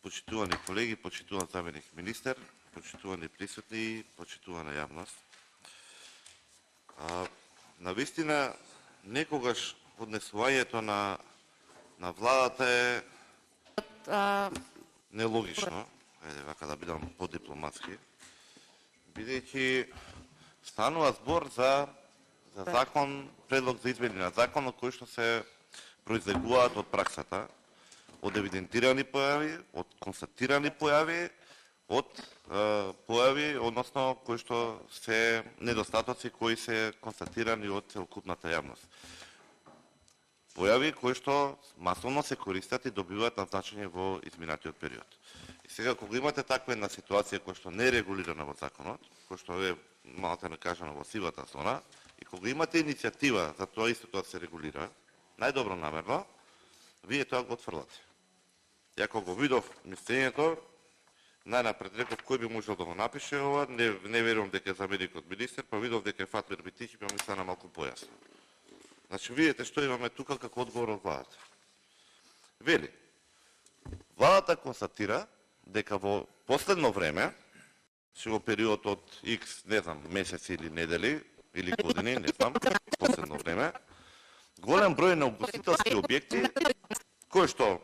Почитувани колеги, почитуван заменик министер, почитувани присутни и почитувана јавност. Навистина, некогаш однесувањето на владата е нелогично, ајде вака да бидам подипломатски, бидејќи станува збор за закон, предлог за измени на законот кои што се произлегуваат од праксата, од евидентирани појави, од констатирани појави, од појави, односно кои што се недостатоци кои се констатирани од целокупната јавност. Појави кои што масовно се користат и добиваат на значење во изминатиот период. И сега кога имате таква една ситуација која што не е регулирана во законот, која што е малку не кажано во сивата зона, и кога имате иницијатива за тоа истото да се регулира, најдобро намерно, вие тоа го отфрлате. Ја кога го видов мислењето, најнапред реков кој би можел да го напише ова, не верувам дека е заменикот министер, па видов дека е Фатмир Битихи, па ми стана малку појасно. Значи, видите што имаме тука како одговор од владата. Вели, владата констатира дека во последно време, во период од X, не знам, месеци или недели, или години, не знам, последно време, голем број на угостителски објекти, кои што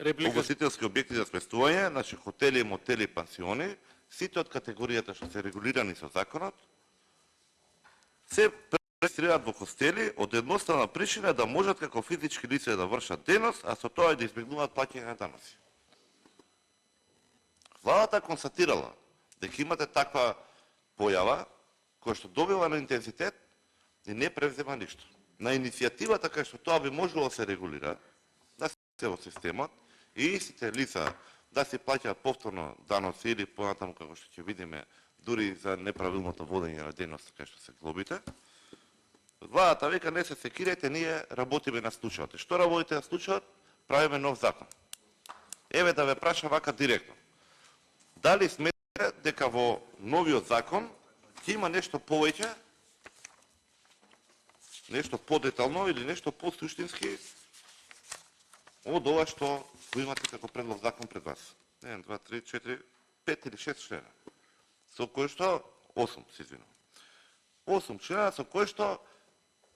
угостителски објекти за сместување, значи хотели, мотели, пансиони, сите од категоријата што се регулирани со законот, се регистрираат во хостели од едноставна причина да можат како физички лица да вршат дејност, а со тоа и да избегнуваат плаќање на даноци. Владата констатирала дека имате таква појава која што добива на интензитет и не превзема ништо. На иницијативата кај што тоа би можело да се регулира, да се во системот, и истите лица да се плаќаат повторно даноци или понатаму како што ќе видиме дури за неправилното водење на дејност кај што се глобите. Владата века не се секирајте, ние работиме на случајот. Што работите на случајот? Правиме нов закон. Еве да ве прашам вака директно. Дали сметате дека во новиот закон ќе има нешто повеќе, нешто подетално или нешто посуштински од ова што го имате како предлог закон пред вас? 1, 2, 3, 4, 5 или 6 члена. Со кои што 8, се извинувам. 8 члена со кои што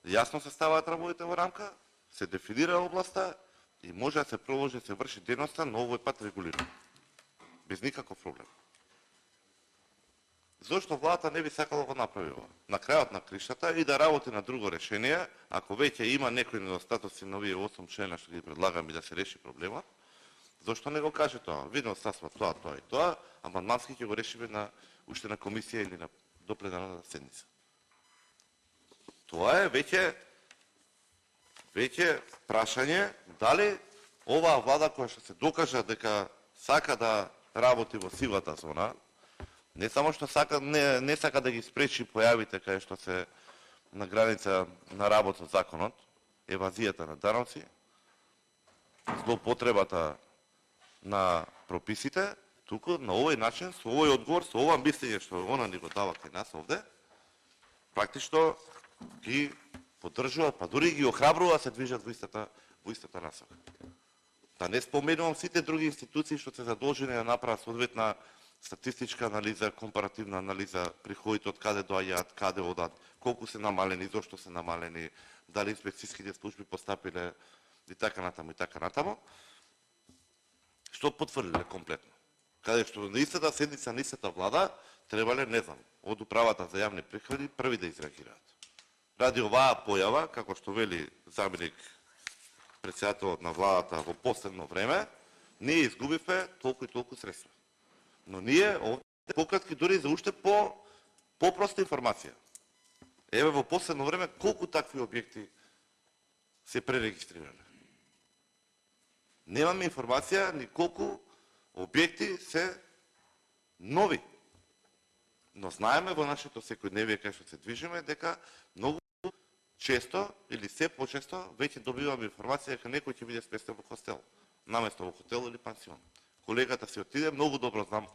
јасно се ставаат работите во рамка, се дефинира областа и може да се проложи, се врши дејноста, но овој пат регулирано. Без никаков проблем. Зошто владата не би сакала да го направи ова? На крајот на криштата и да работи на друго решение, ако веќе има некои недостатоци на овие 8 члена што ги предлагам и да се реши проблемот, зошто не го каже тоа? Видно сасва тоа, тоа и тоа, амандмански ќе го решиме уште на комисија или до пленарна седница. Тоа е веќе прашање дали оваа влада која што се докажа дека сака да работи во сивата зона, не само што сака, не сака да ги спречи појавите кај што се на граница на работа со законот, евазијата на даноци, злоупотребата на прописите, туку на овој начин, со овој одговор, со ова мислење што она ни го дава кај нас овде, практично ги поддржуваат, па дури ги охрабрува да се движат во истата насока. Да не споменувам сите други институции што се задолжени да направат соодветна статистичка анализа, компаративна анализа, приходите од каде доаѓаат, каде одат, колку се намалени, зошто се намалени, дали инспекцијските служби постапиле и така натаму, што потврдиле комплетно. Каде што на истата седница, на истата влада, требале, не знам, од управата за јавни приходи први да изреагираат. Ради оваа појава, како што вели заменик председателот на владата во последно време, ние изгубивме толку и толку средства. Но ние овде пократки дури за уште попроста информација. Еве во последно време колку такви објекти се пререгистрирани. Немаме информација ни колку објекти се нови. Но знаеме во нашето секојдневие кај што се движиме дека многу често или се почесто веќе добиваме информација дека некој ќе биде сместен во хостел, наместо во хотел или пансион. Колегата си отиде, многу добро знам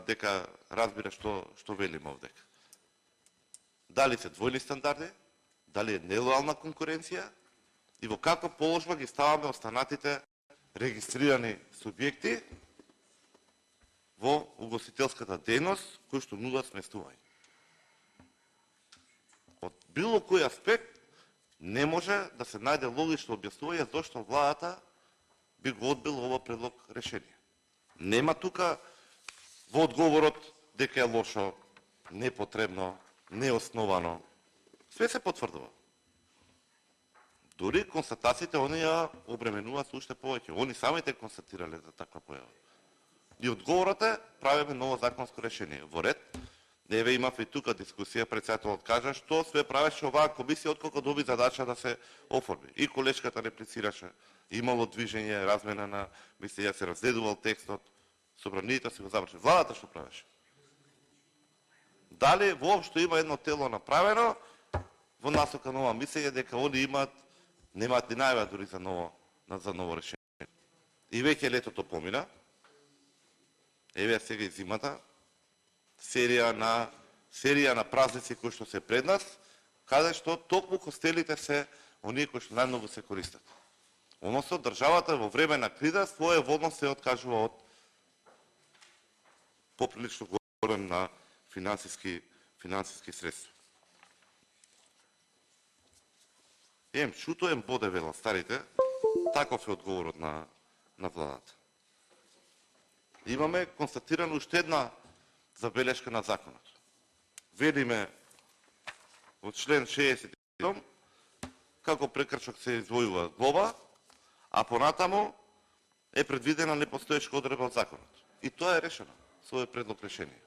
дека разбира што велиме овдека. Дали се двојни стандарди, дали е нелојална конкуренција и во каква положба ги ставаме останатите регистрирани субјекти во угостителската дејност кои што нудат сместување. Од било кој аспект не може да се најде логично објаснување зошто владата би го одбил ова предлог решение. Нема тука во одговорот дека е лошо, непотребно, неосновано. Све се потврдува. Дори констатациите они ја обременуваат уште повеќе. Они самите констатирале за таква појава. И одговорот е правиме ново законско решение. Во ред, еве имав и тука дискусија, председателот кажа што све правеше оваа комисија откако доби задача да се оформи. И колешката реплицираше, имало движење, размена на мислења, се разгледувал текстот, собранието се го заврши. Владата што правеше? Дали воопшто има едно тело направено во насока нова мислење дека они немаат ни најава дури за ново решение. И веќе летото помина, еве сега и зимата, серија на празници кои што се пред нас, каде што токму хостелите се оние кои што најмногу се користат. Односно, државата во време на криза своеволно се откажува од поприлично голем на финансиски средства. Ем чуто, ем боде вела старите, таков е одговорот на владата. Имаме констатирано уште една забелешка на законот. Велиме во член 67 како прекршок се извојува глоба, а понатаму е предвидена непостоечка одредба од законот. И тоа е решено со овој предлог решение.